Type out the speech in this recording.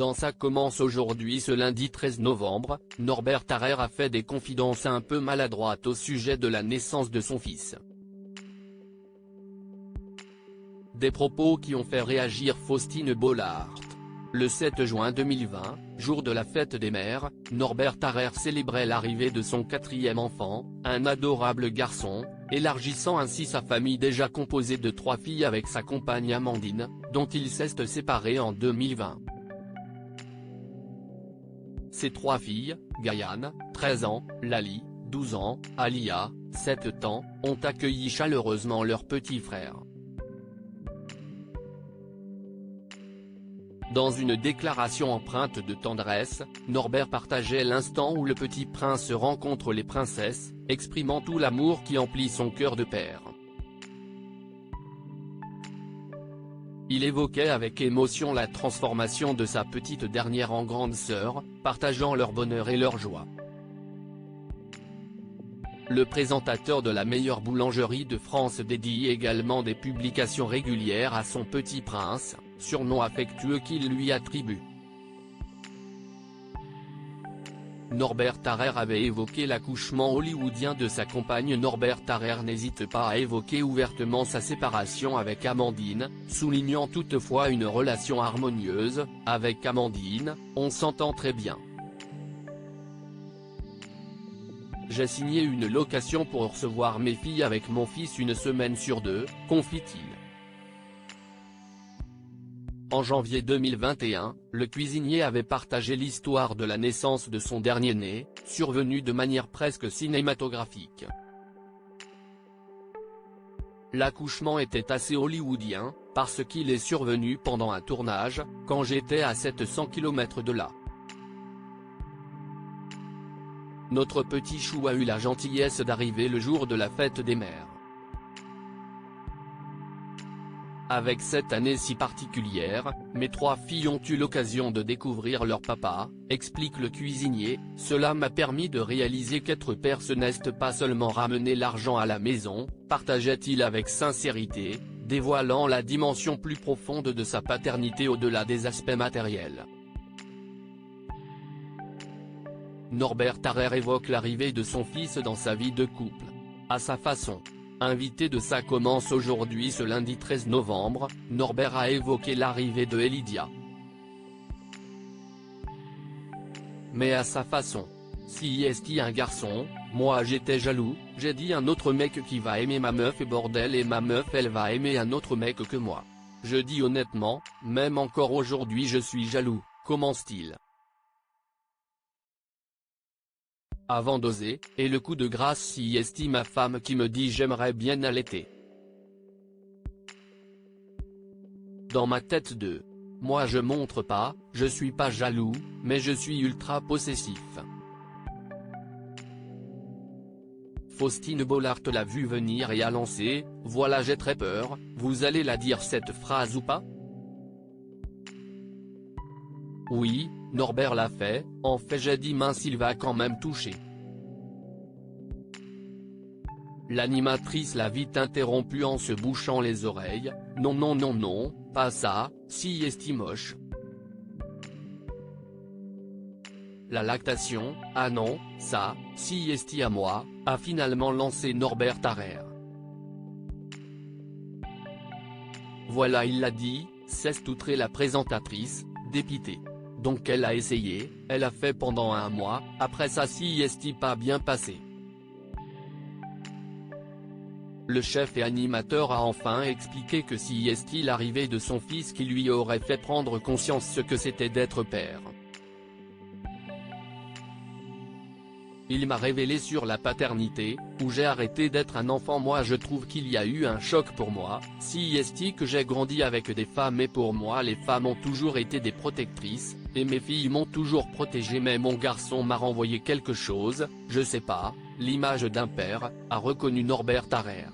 Dans Ça commence aujourd'hui ce lundi 13 novembre, Norbert Tarrer a fait des confidences un peu maladroites au sujet de la naissance de son fils. Des propos qui ont fait réagir Faustine Bollaert. Le 7 juin 2020, jour de la fête des mères, Norbert Tarrer célébrait l'arrivée de son quatrième enfant, un adorable garçon, élargissant ainsi sa famille déjà composée de 3 filles avec sa compagne Amandine, dont il s'est séparé en 2020. Ses 3 filles, Gaïane, 13 ans, Lali, 12 ans, Alia, 7 ans, ont accueilli chaleureusement leur petit frère. Dans une déclaration empreinte de tendresse, Norbert partageait l'instant où le petit prince rencontre les princesses, exprimant tout l'amour qui emplit son cœur de père. Il évoquait avec émotion la transformation de sa petite dernière en grande sœur, partageant leur bonheur et leur joie. Le présentateur de la meilleure boulangerie de France dédie également des publications régulières à son petit prince, surnom affectueux qu'il lui attribue. Norbert Tarrer avait évoqué l'accouchement hollywoodien de sa compagne. Norbert Tarrer n'hésite pas à évoquer ouvertement sa séparation avec Amandine, soulignant toutefois une relation harmonieuse. Avec Amandine, on s'entend très bien. J'ai signé une location pour recevoir mes filles avec mon fils 1 semaine sur 2, confie-t-il. En janvier 2021, le cuisinier avait partagé l'histoire de la naissance de son dernier-né, survenue de manière presque cinématographique. L'accouchement était assez hollywoodien, parce qu'il est survenu pendant un tournage, quand j'étais à 700 km de là. Notre petit chou a eu la gentillesse d'arriver le jour de la fête des mères. Avec cette année si particulière, mes 3 filles ont eu l'occasion de découvrir leur papa, explique le cuisinier. Cela m'a permis de réaliser qu'être père ce n'est pas seulement ramener l'argent à la maison, partageait-il avec sincérité, dévoilant la dimension plus profonde de sa paternité au-delà des aspects matériels. Norbert Tarrer évoque l'arrivée de son fils dans sa vie de couple. À sa façon. Invité de Ça commence aujourd'hui ce lundi 13 novembre, Norbert a évoqué l'arrivée de Elidia. Mais à sa façon. Si est un garçon, moi j'étais jaloux, j'ai dit un autre mec qui va aimer ma meuf et bordel et ma meuf elle va aimer un autre mec que moi. Je dis honnêtement, même encore aujourd'hui je suis jaloux, commence-t-il. Avant d'oser, et le coup de grâce si est ma femme qui me dit j'aimerais bien allaiter. Dans ma tête de. Moi je montre pas, je suis pas jaloux, mais je suis ultra possessif. Faustine Bollaert l'a vu venir et a lancé, voilà j'ai très peur, vous allez la dire cette phrase ou pas? Oui, Norbert l'a fait, en fait j'ai dit mince il va quand même toucher. L'animatrice l'a vite interrompu en se bouchant les oreilles, non non non non, pas ça, si est moche. La lactation, ah non, ça, si est à moi, a finalement lancé Norbert Tarrer. Voilà il l'a dit, s'est outrée la présentatrice, dépitée. Donc elle a essayé, elle a fait pendant 1 mois, après ça si est pas bien passé. Le chef et animateur a enfin expliqué que si est l'arrivée de son fils qui lui aurait fait prendre conscience ce que c'était d'être père. Il m'a révélé sur la paternité, où j'ai arrêté d'être un enfant. Moi je trouve qu'il y a eu un choc pour moi, si est que j'ai grandi avec des femmes et pour moi les femmes ont toujours été des protectrices, et mes filles m'ont toujours protégé mais mon garçon m'a renvoyé quelque chose, je sais pas, l'image d'un père, a reconnu Norbert Tarrer.